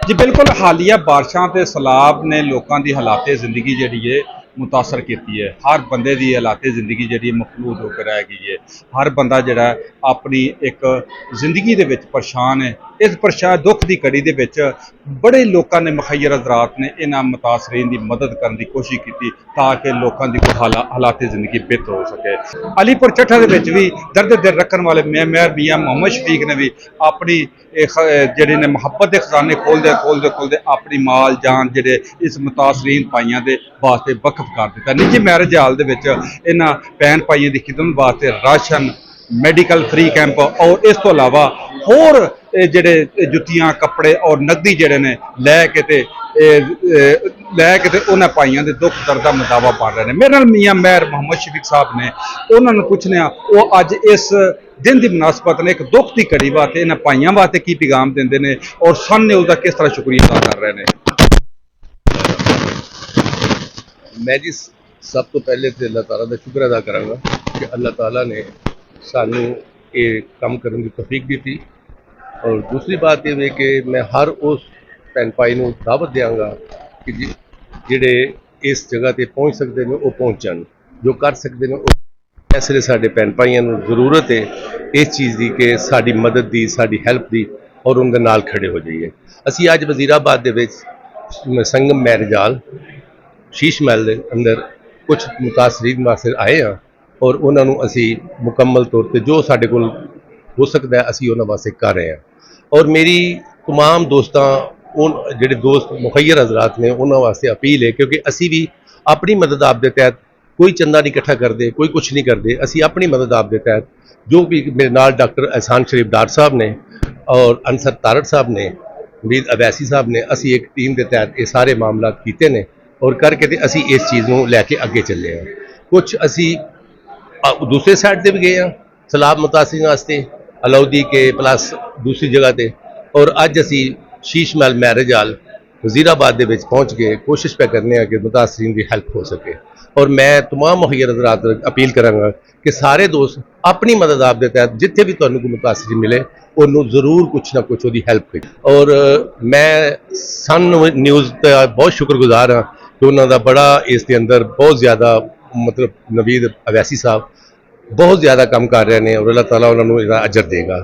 जी बिल्कुल हालिया बारिशां ते सैलाब ने लोगों की हालात जिंदगी जी है मुतासर की है। हर बंदे की हालात जिंदगी जी मखलूद होकर रह गई है। हर बंदा जड़ा अपनी एक जिंदगी दे विच परेशान है। इस परेशान दुख की घड़ी दे विच बड़े लोगों ने मुखैर हजरात ने इन्हां मुतासरीन की मदद करने की कोशिश की ताकि लोगों की हालात जिंदगी बेहतर हो सके। अलीपुर चट्ठा दे विच भी दर्द दिल रखने वाले मेयर मियां मोहम्मद शफीक ने भी अपनी ਜਿਹੜੇ ने मुहब्बत के खजाने खोलते खोलते खोलते अपनी माल जान ਜਿਹੜੇ इस मुतासरीन भाइयों के वास्ते वकफ कर दिता। निजी मैरिज हाल ਦੇ ਵਿੱਚ ਇਹਨਾਂ ਭੈਣ ਭਾਈਆਂ ਦੀ खिदमत वास्ते राशन मैडिकल फ्री कैंप और इस तो अलावा होर ਜਿਹੜੇ जुत्तियां कपड़े और नकदी ਜਿਹੜੇ ਨੇ ਲੈ ਕੇ ਤੇ ਉਹਨਾਂ ਭਾਈਆਂ ਦੇ दुख दर्द का मदावा पा रहे हैं। मेरे नाल मियां मेहर मोहम्मद शफीक साहब ने उन्होंने पूछने वो अज इस दिन की मुनासबत ने एक दुख की घड़ी वास्ते इन्होंने भाइयों वास्ते की पैगाम देंगे ने और सन न्यूज़ का किस तरह शुक्रिया अदा कर रहे हैं। मैं जी सब तो पहले तो अल्लाह ताला का शुक्र अदा करांगा कि अल्लाह ताला ने सानू ये काम करने की तौफीक दी थी। और दूसरी बात यह है कि मैं हर उस भैन भाई को दावत देंगा कि जिहड़े इस जगह पर पहुँच सकते हैं वो पहुँचन, जो कर सकते हैं इसलिए साढ़े भैन भाइयों को जरूरत है इस चीज़ की कि साड़ी मदद की, साड़ी हैल्प की और उनके नाल खड़े हो जाइए। असी अज वजीराबाद दे विच संगम मैरिज हाल शीश महल के अंदर कुछ मुतासरीन वास्ते आए हैं और उन्होंने असी मुकम्मल तौर पर जो साढ़े कोल हो सकता है असी उन्होंने वास्ते कर रहे हैं। और मेरी तमाम दोस्तां उन जिहड़े दोस्त मुखैर हजरात ने उन्होंने वास्ते अपील है, क्योंकि असी भी अपनी मदद आप दे तहत कोई चंदा नहीं इकट्ठा करते, कोई कुछ नहीं करते, असी अपनी मदद आप दे तहत जो भी मेरे नाल डॉक्टर एहसान शरीफ डार साहब ने और अंसर तारड़ साहब ने, मीर अवैसी साहब ने, असी एक टीम के तहत ये सारे मामला किए ने और करके ते असी इस चीज़ को लैके अगे चले हैं। कुछ असी दूसरे साइड पर भी गए हैं सैलाब मुतासरीन वास्ते अलाउदी के प्लस दूसरी जगह पर, और अज असी शीश महल मैरिज हाल वजीराबाद के पहुँच के कोशिश पे करने कि मुतासरीन की हैल्प हो सके। और मैं तमाम मुखैर हजरात अपील करांगा कि सारे दोस्त अपनी मदद आप दे तहत जिथे भी तुहानू कोई मुतासरी मिले उन्होंने जरूर कुछ ना कुछ उसकी हैल्प करें। और मैं सन न्यूज़ का बहुत शुक्रगुजार हाँ कि उन्होंने बड़ा इसके अंदर बहुत ज़्यादा मतलब नवीद अवैसी साहब बहुत ज़्यादा काम कर रहे हैं और अल्लाह ताला उन्होंने अजर देगा।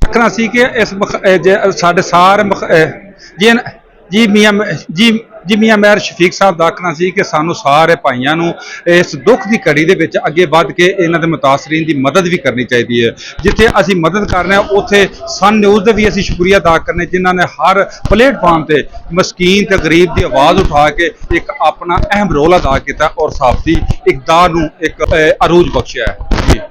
आखना सी कि इस साढ़े सारे जी मियां मेहर शफीक साहब का आखना सी कि सानू सारे भाइयों को इस दुख की घड़ी के विच अगे बढ़ के इन्हां दे मुतासरीन की मदद भी करनी चाहिए है। जिथे असी मदद कर रहे हैं उत्थे सन न्यूज़ का भी असी शुक्रिया अदा करने जिन्होंने हर प्लेटफॉर्म पर मस्कीन ते गरीब की आवाज़ उठा के एक अपना अहम रोल अदा किया और साफी इकदार नूं एक अरूज बख्शिया है।